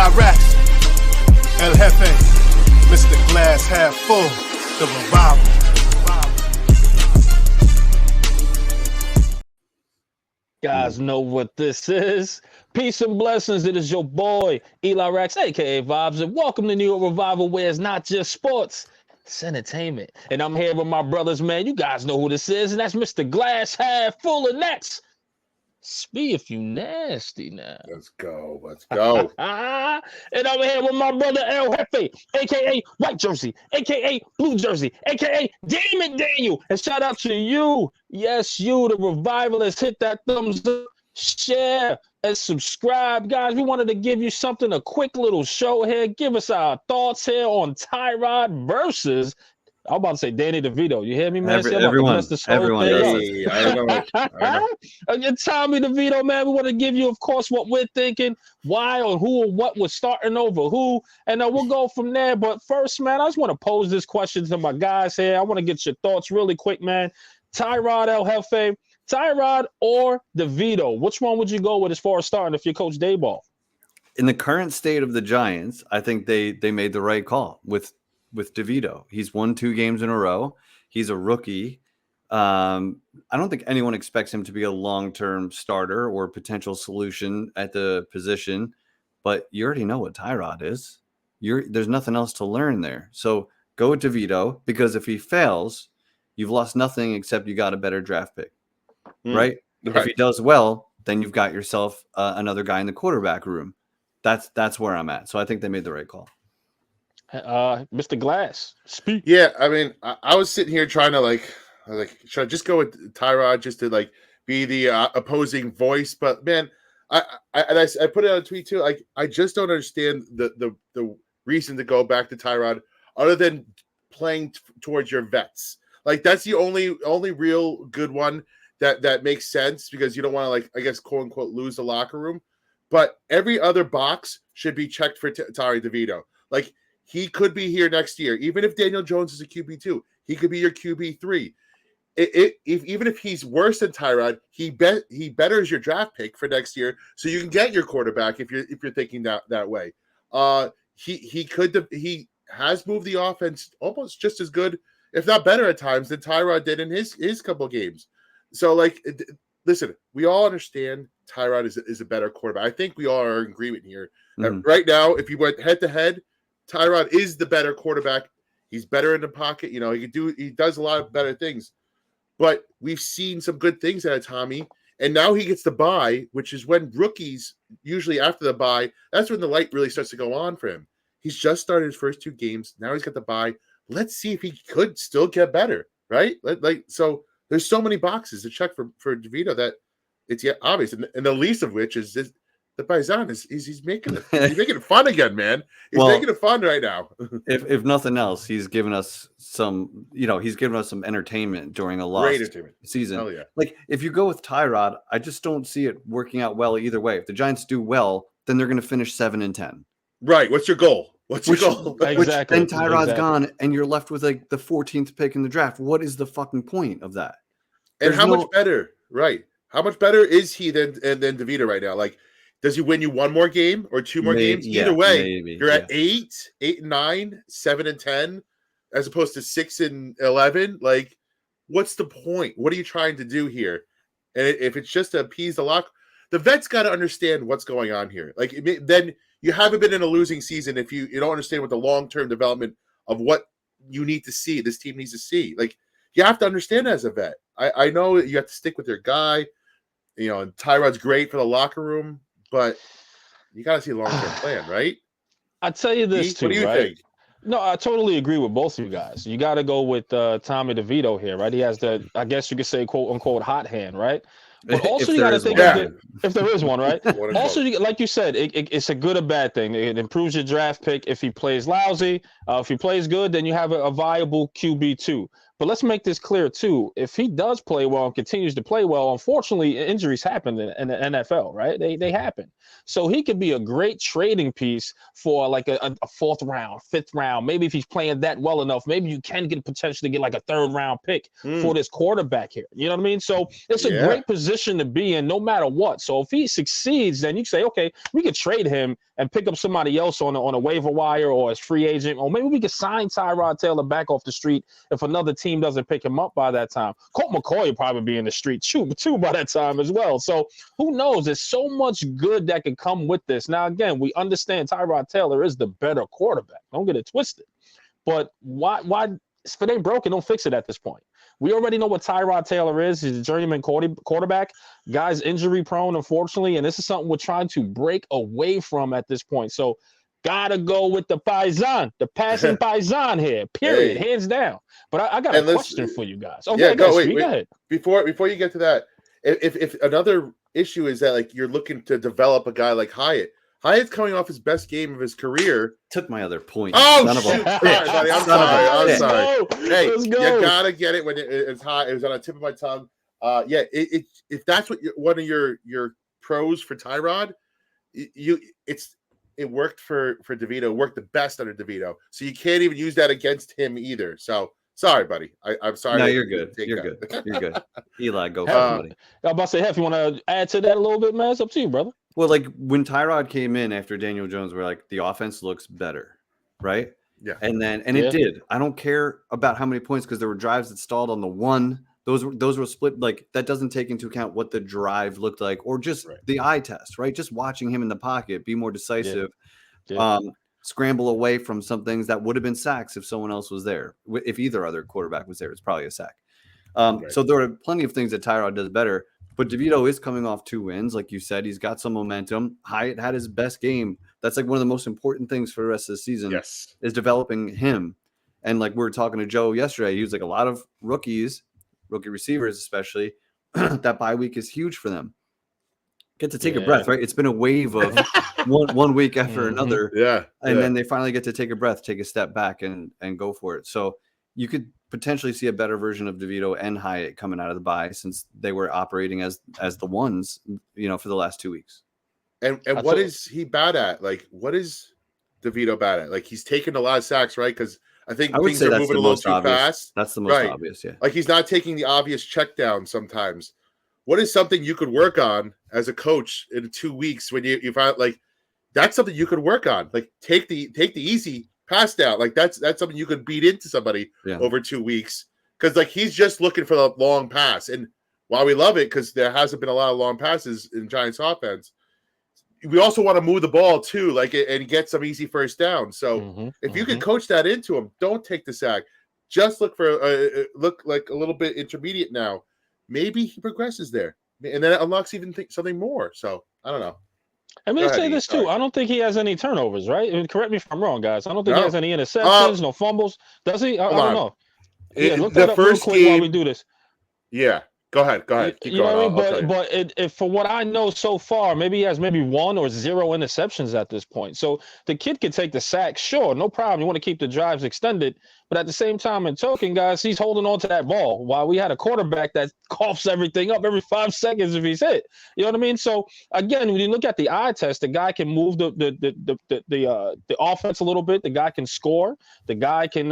Eli Rax, El Jefe, Mr. Glass Half Full, the revival. Guys know what this is. Peace and blessings. It is your boy, Eli Rax, a.k.a. Vibes, and welcome to New York Revival, where it's not just sports, it's entertainment. And I'm here with my brothers, man. You guys know who this is, and that's Mr. Glass Half Full, and next, Spee if you nasty now. Let's go. And I'm here with my brother El Jefe, a.k.a. White Jersey, a.k.a. Blue Jersey, a.k.a. Damon Daniel. And shout out to you. Yes, you, the revivalist. Hit that thumbs up, share, and subscribe. Guys, we wanted to give you something, a quick little show here. Give us our thoughts here on Tyrod versus, I'm about to say Danny DeVito. You hear me, man? Everyone does it. I know. And Tommy DeVito, man, we want to give you, of course, what we're thinking, why or who or what was starting over who, and we'll go from there. But first, man, I just want to pose this question to my guys here. I want to get your thoughts really quick, man. Tyrod, El Jefe, Tyrod or DeVito? Which one would you go with as far as starting if you're Coach Daboll? In the current state of the Giants, I think they made the right call with DeVito. He's won 2 games in a row. He's a rookie. I don't think anyone expects him to be a long-term starter or potential solution at the position, but you already know what Tyrod is. There's nothing else to learn there. So go with DeVito, because if he fails, you've lost nothing except you got a better draft pick, right? If he does well, then you've got yourself another guy in the quarterback room. That's where I'm at. So I think they made the right call. Mr. Glass, speak. Yeah, I mean, I was sitting here trying to should I just go with Tyrod just to be the opposing voice? But man, I put it on a tweet too. I just don't understand the reason to go back to Tyrod other than playing towards your vets. That's the only real good one that makes sense, because you don't want to I guess quote unquote lose the locker room. But every other box should be checked for Tommy DeVito. He could be here next year. Even if Daniel Jones is a QB2, he could be your QB3. Even if he's worse than Tyrod, he betters your draft pick for next year, so you can get your quarterback if you're thinking that way. He has moved the offense almost just as good, if not better at times, than Tyrod did in his couple games. So listen, we all understand Tyrod is a better quarterback. I think we all are in agreement here. Right now, if you went head to head, Tyrod is the better quarterback. He's better in the pocket. He does a lot of better things. But we've seen some good things out of Tommy. And now he gets the bye, which is when rookies, usually after the bye, that's when the light really starts to go on for him. He's just started his first 2 games. Now he's got the bye. Let's see if he could still get better, right? So there's so many boxes to check for DeVito that it's obvious. And the least of which is this. The Paisan he's making it fun again, man. He's making it fun right now. if nothing else, he's given us some entertainment during a lost season. Hell yeah. If you go with Tyrod, I just don't see it working out well either way. If the Giants do well, then they're going to finish 7-10. Right. What's your goal? Exactly. Then Tyrod's gone, and you're left with the 14th pick in the draft. What is the fucking point of that? And how much better? Right. How much better is he than DeVito right now? Does he win you 1 more game or 2 more games? Either way, you're at 8-9, 7-10, as opposed to 6-11. What's the point? What are you trying to do here? And if it's just to appease the lock, the vets got to understand what's going on here. Then you haven't been in a losing season if you don't understand what the long-term development of what you need to see, this team needs to see. You have to understand as a vet. I know you have to stick with your guy. And Tyrod's great for the locker room. But you got to see a long-term plan, right? I tell you this too, what do you right? think? No, I totally agree with both of you guys. You got to go with Tommy DeVito here, right? He has the, I guess you could say, quote-unquote, hot hand, right? But also you got to think if there is one, right? Also, like you said, it's a good or bad thing. It improves your draft pick if he plays lousy. If he plays good, then you have a viable QB2. But let's make this clear, too. If he does play well and continues to play well, unfortunately, injuries happen in the NFL, right? They happen. So he could be a great trading piece for a 4th round, 5th round. Maybe if he's playing that well enough, maybe you can potentially get a 3rd round pick for this quarterback here. You know what I mean? So it's a great position to be in no matter what. So if he succeeds, then you say, okay, we could trade him and pick up somebody else on a waiver wire or as free agent, or maybe we could sign Tyrod Taylor back off the street if another team doesn't pick him up by that time. Colt McCoy will probably be in the street too by that time as well. So who knows? There's so much good that could come with this. Now, again, we understand Tyrod Taylor is the better quarterback. Don't get it twisted. But why if it ain't broken, don't fix it at this point. We already know what Tyrod Taylor is. He's a journeyman quarterback. Guy's injury prone, unfortunately, and this is something we're trying to break away from at this point. So gotta go with the Paisan, the passing Paisan here, period, hands down. But I got a question for you guys. Oh, yeah, go ahead. Before you get to that, if another issue is that like you're looking to develop a guy like Hyatt. Hyatt's coming off his best game of his career. Took my other point. Oh, shoot. Sorry, buddy. I'm sorry. Hey, Let's go. You gotta get it when it's hot. It was on the tip of my tongue. If that's what one of your pros for Tyrod, it worked for DeVito. It worked the best under DeVito. So you can't even use that against him either. So sorry, buddy. I'm sorry. No, you're good. You're good. Eli, go for it, buddy. I was about to say, Hef, you want to add to that a little bit, man? It's up to you, brother. Well, like when Tyrod came in after Daniel Jones, we're like, the offense looks better, right? Yeah. And it did. I don't care about how many points because there were drives that stalled on the one. Those were split. Like that doesn't take into account what the drive looked like or just the eye test, right? Just watching him in the pocket, be more decisive, scramble away from some things that would have been sacks if someone else was there. If either other quarterback was there, it's probably a sack. So there are plenty of things that Tyrod does better. But DeVito is coming off 2 wins. Like you said, he's got some momentum. Hyatt had his best game. That's like one of the most important things for the rest of the season is developing him. And like we were talking to Joe yesterday, he was like a lot of rookie receivers especially, that bye week is huge for them. Get to take a breath, right? It's been a wave of one week after another. And then they finally get to take a breath, take a step back and go for it. So you could potentially see a better version of DeVito and Hyatt coming out of the bye since they were operating as the ones, for the last 2 weeks. And what is he bad at? Like, what is DeVito bad at? Like, he's taking a lot of sacks, right? Because I think things are moving a little too fast. That's the most obvious, yeah. Like, he's not taking the obvious check down sometimes. What is something you could work on as a coach in 2 weeks when you find like that's something you could work on? Like, take the easy pass down. Like that's something you could beat into somebody over 2 weeks because like he's just looking for the long pass. And while we love it because there hasn't been a lot of long passes in Giants offense, we also want to move the ball too, like and get some easy first down. So if you can coach that into him, don't take the sack. Just look for look like a little bit intermediate now. Maybe he progresses there, and then it unlocks even something more. So I don't know. Let me say this too. I don't think he has any turnovers, right? And correct me if I'm wrong, guys. I don't think he has any interceptions, no fumbles. Does he? I don't know. Look that up real quick while we do this. Yeah. Go ahead. Keep you know going. what I mean? But for what I know so far, maybe he has maybe 1 or 0 interceptions at this point. So the kid can take the sack, sure, no problem. You want to keep the drives extended. But at the same time, in token, guys, he's holding on to that ball while we had a quarterback that coughs everything up every 5 seconds if he's hit. You know what I mean? So again, when you look at the eye test, the guy can move the offense a little bit. The guy can score. The guy can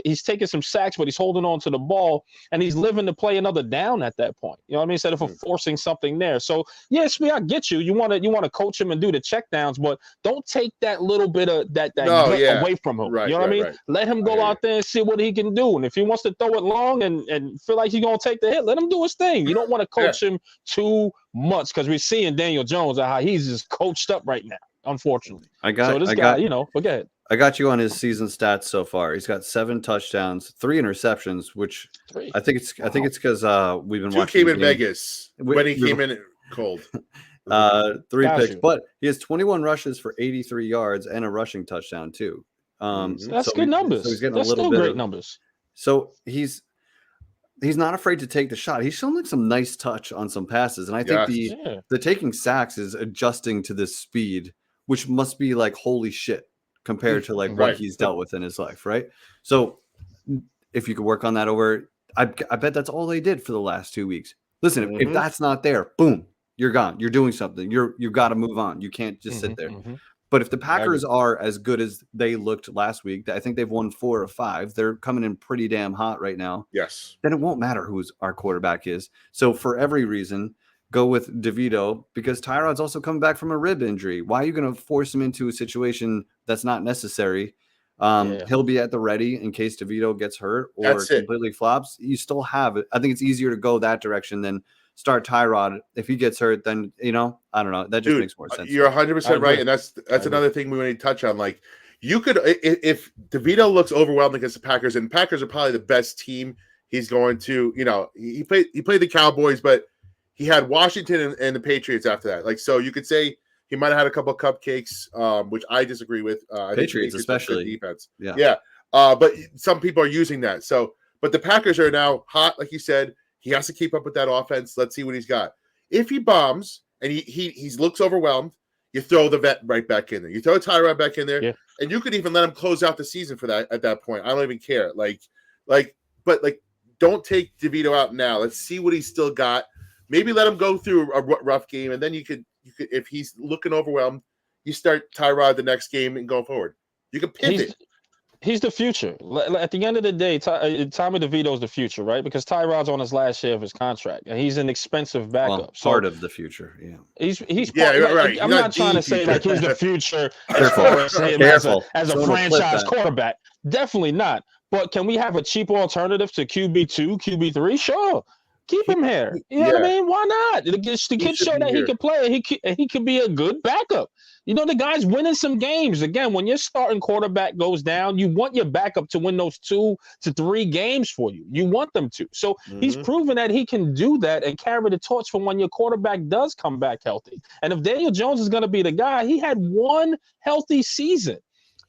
he's taking some sacks, but he's holding on to the ball and he's living to play another down at that point. You know what I mean? Instead of forcing something there. So yes, I get you. You want to coach him and do the check downs, but don't take that little bit of that away from him. You know what I mean? Let him go out there and see what he can do. And if he wants to throw it long and feel like he's going to take the hit, let him do his thing. You don't want to coach him too much because we're seeing Daniel Jones and how he's just coached up right now, unfortunately. But go ahead. I got you on his season stats so far. He's got 7 touchdowns, 3 interceptions, which I think it's because we've been 2 watching. 2 came in Vegas when he came in cold. 3 picks, but he has 21 rushes for 83 yards and a rushing touchdown too. That's good numbers. So he's getting that's a little still bit great of numbers. So he's not afraid to take the shot. He's shown like some nice touch on some passes, and I think the taking sacks is adjusting to this speed, which must be like holy shit compared to like what he's dealt with in his life, right? So if you could work on that over, I bet that's all they did for the last 2 weeks. Listen, if that's not there, boom, you're gone. You're doing something. You got to move on. You can't just sit there. But if the Packers are as good as they looked last week, I think they've won 4 or 5. They're coming in pretty damn hot right now. Yes. Then it won't matter who our quarterback is. So for every reason, go with DeVito because Tyrod's also coming back from a rib injury. Why are you going to force him into a situation that's not necessary? He'll be at the ready in case DeVito gets hurt or completely flops. You still have it. I think it's easier to go that direction than start Tyrod. If he gets hurt, then, I don't know. That just makes more sense. You're 100% right. And that's another thing we want to touch on. Like, you could, if DeVito looks overwhelmed against the Packers, and Packers are probably the best team he's going to, he played the Cowboys, but he had Washington and the Patriots after that. Like, so you could say he might have had a couple of cupcakes, which I disagree with. Patriots especially. Defense. Yeah. But some people are using that. So, but the Packers are now hot, like you said. He has to keep up with that offense. Let's see what he's got. If he bombs and he looks overwhelmed, you throw the vet right back in there. You throw Tyrod back in there, and you could even let him close out the season for that at that point. I don't even care. But don't take DeVito out now. Let's see what he's still got. Maybe let him go through a rough game, and then you could if he's looking overwhelmed, you start Tyrod the next game and go forward. You can pivot. He's the future. At the end of the day, Tommy DeVito is the future, right? Because Tyrod's on his last year of his contract, and he's an expensive backup. Part of the future, yeah. He's right. I'm not trying to say like he's the future as a franchise quarterback. Definitely not. But can we have a cheap alternative to QB2, QB3? Sure. Keep him here. You know what I mean? Why not? The kid showed that he could play. He could be a good backup. The guy's winning some games. Again, when your starting quarterback goes down, you want your backup to win those 2 to 3 games for you. You want them to. So he's proven that he can do that and carry the torch for when your quarterback does come back healthy. And if Daniel Jones is going to be the guy, he had one healthy season.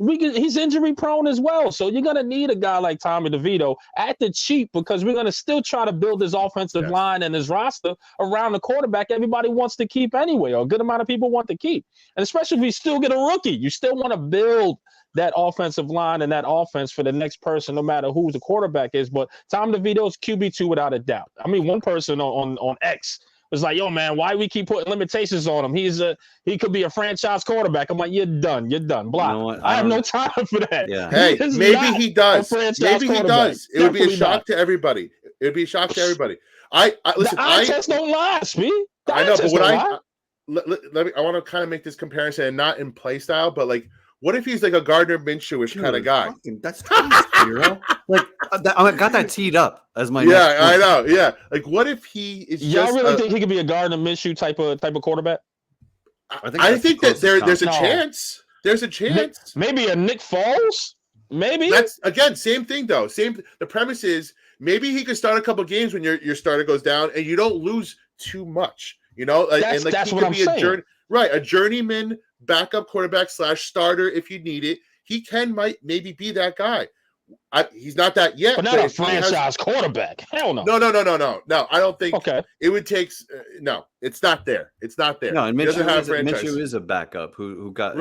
He's injury prone as well. So you're going to need a guy like Tommy DeVito at the cheap because we're going to still try to build his offensive line and his roster around the quarterback everybody wants to keep anyway, or a good amount of people want to keep. And especially if we still get a rookie, you still want to build that offensive line and that offense for the next person, no matter who the quarterback is. But Tom DeVito's QB2 without a doubt. I mean, one person on X was like, yo, man, why we keep putting limitations on him? He could be a franchise quarterback. I'm like, you're done. Block. I have no time for that. Yeah. Hey, maybe he does. Maybe he does. It would be a shock to everybody. It would be a shock to everybody. Listen. The eye test don't lie, Speed. I know, but what I want to kind of make this comparison, and not in play style, but like, what if he's like a Gardner Minshew-ish kind of guy? That's hero. Like I got that teed up as my next I know. Yeah, like what if he is? Y'all really think he could be a Gardner Minshew type of quarterback? I think that there's a chance. There's a chance. Maybe a Nick Foles. Maybe that's again same thing though. The premise is maybe he could start a couple games when your starter goes down and you don't lose too much. That's what I'm saying. A journeyman backup quarterback / starter if you need it. He might maybe be that guy. He's not that yet. But not a franchise quarterback. Hell no. No. I don't think it would take no, it's not there. It's not there. No, and Minshew is a backup who got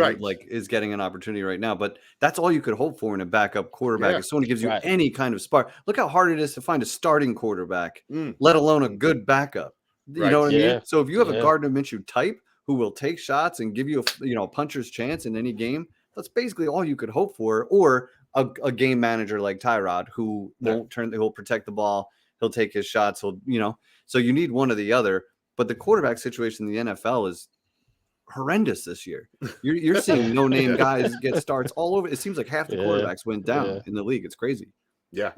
is getting an opportunity right now. But that's all you could hope for in a backup quarterback. If someone gives you any kind of spark. Look how hard it is to find a starting quarterback, let alone a good backup. You know what I mean? So if you have a Gardner Minshew type who will take shots and give you a puncher's chance in any game, that's basically all you could hope for. Or a game manager like Tyrod who he'll protect the ball, he'll take his shots, so you need one or the other. But the quarterback situation in the NFL is horrendous this year. You're seeing no-name guys get starts all over. It seems like half the quarterbacks went down in the league. It's crazy. Yeah.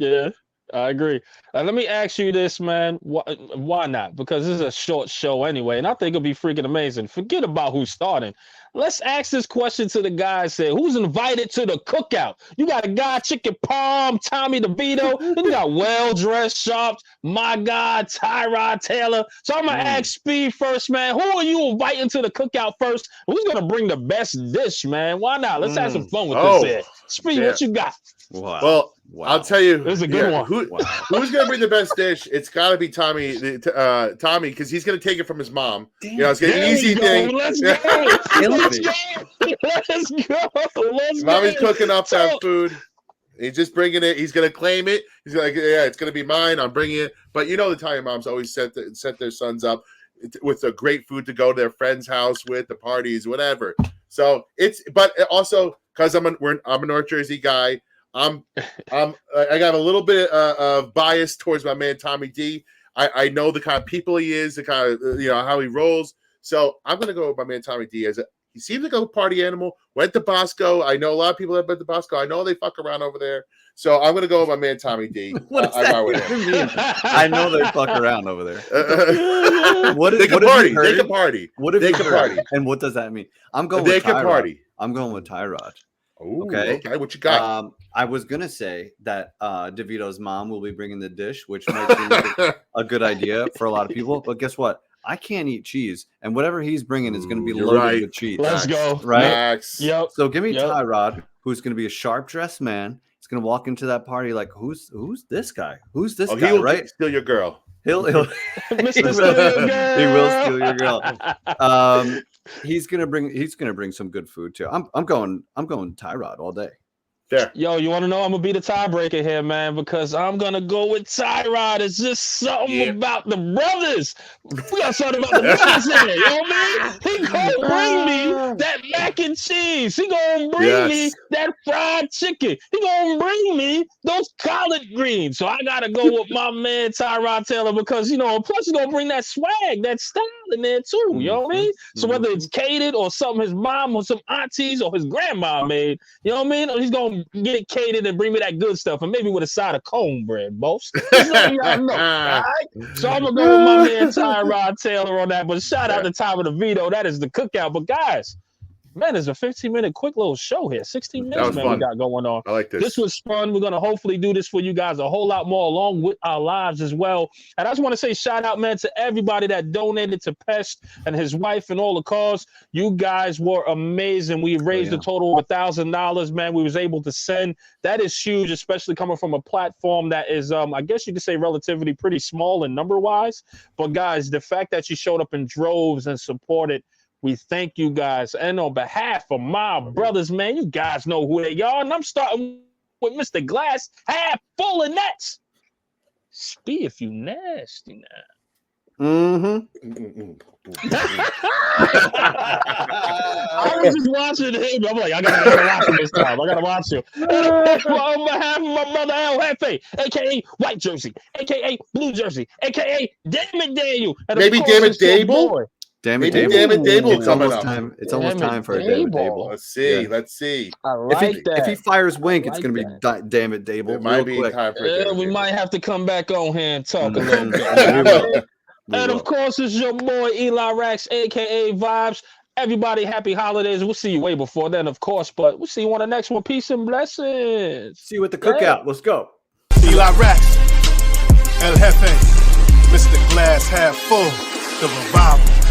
I agree. Let me ask you this, man. Why not? Because this is a short show anyway, and I think it'll be freaking amazing. Forget about who's starting. Let's ask this question to the guys. Who's invited to the cookout? You got a guy, Chicken Palm, Tommy DeVito. Then you got well-dressed sharps, my God, Tyrod Taylor. So I'm going to ask Speed first, man. Who are you inviting to the cookout first? Who's going to bring the best dish, man? Why not? Let's have some fun with this here. Speed, what you got? Wow. Well, I'll tell you. This is a good one. Who's going to bring the best dish? It's got to be Tommy, because he's going to take it from his mom. It's going to be an easy thing. Let's go. Mommy's cooking up that food. He's just bringing it. He's going to claim it. He's like, it's going to be mine. I'm bringing it. But the Italian moms always set their sons up with a great food to go to their friend's house with, the parties, whatever. So but also because I'm a North Jersey guy. I got a little bit of bias towards my man Tommy D. I know the kind of people he is, the kind of how he rolls. So I'm gonna go with my man Tommy D. He seems like a party animal. Went to Bosco. I know a lot of people that went to Bosco. I know they fuck around over there. So I'm gonna go with my man Tommy D. What does that even mean? I know they fuck around over there. They can party. They can party. What if they can party? And what does that mean? I'm going with Tyrod. Party. I'm going with Tyrod. Ooh, okay. What you got? I was gonna say that DeVito's mom will be bringing the dish, which might seem like a good idea for a lot of people. But guess what? I can't eat cheese, and whatever he's bringing is going to be loaded with cheese. Let's go, right? Max. Yep. So give me Tyrod, who's going to be a sharp dressed man. He's going to walk into that party like, who's this guy? Who's this guy? Right? Steal your girl. He'll he will steal your girl. He's gonna bring some good food too. I'm going Tyrod all day. There. Yo, you want to know? I'm gonna be the tiebreaker here, man, because I'm gonna go with Tyrod. It's just something about the brothers. We got something about the brothers in it, yo, man. He gonna bring me that mac and cheese. He gonna bring me that fried chicken. He gonna bring me those collard greens. So I gotta go with my man Tyrod Taylor because plus he's gonna bring that swag, that style in there too. You know what I mean? So whether it's catered or something his mom or some aunties or his grandma made, you know what I mean? He's gonna get it catered and bring me that good stuff, and maybe with a side of cornbread, boss. All right? So I'm gonna go with my man Tyrod Taylor on that. But shout out to Tommy DeVito. That is the cookout. But guys, man, it's a 15-minute quick little show here. 16 minutes, man, we got going on. I like this. This was fun. We're going to hopefully do this for you guys a whole lot more along with our lives as well. And I just want to say shout out, man, to everybody that donated to Pest and his wife and all the cause. You guys were amazing. We raised a total of $1,000, man. We was able to send. That is huge, especially coming from a platform that is, I guess you could say relatively pretty small in number-wise. But, guys, the fact that you showed up in droves and supported, we thank you guys. And on behalf of my brothers, man, you guys know who they are. And I'm starting with Mr. Glass, half full of nuts. Spee if you nasty now. I was just watching him. I'm like, I gotta watch him this time. I gotta watch him. On behalf of my brother El Jefe, a.k.a. White Jersey, a.k.a. Blue Jersey, a.k.a. Damn it, Daniel. Maybe Damn it, Dable? Damn it, Dable. It's almost time. It's almost time for a Damn it, Dable. Let's see. Let's see. I like that. If he fires Wink, it's going to be Damn it, Dable. It might be time for a we might have to come back on here and talk a little bit. And of course, it's your boy Eli Rax, a.k.a. Vibes. Everybody, happy holidays. We'll see you way before then, of course, but we'll see you on the next one. Peace and blessings. See you at the cookout. Let's go. Eli Rax, El Jefe, Mr. Glass half full, the revival.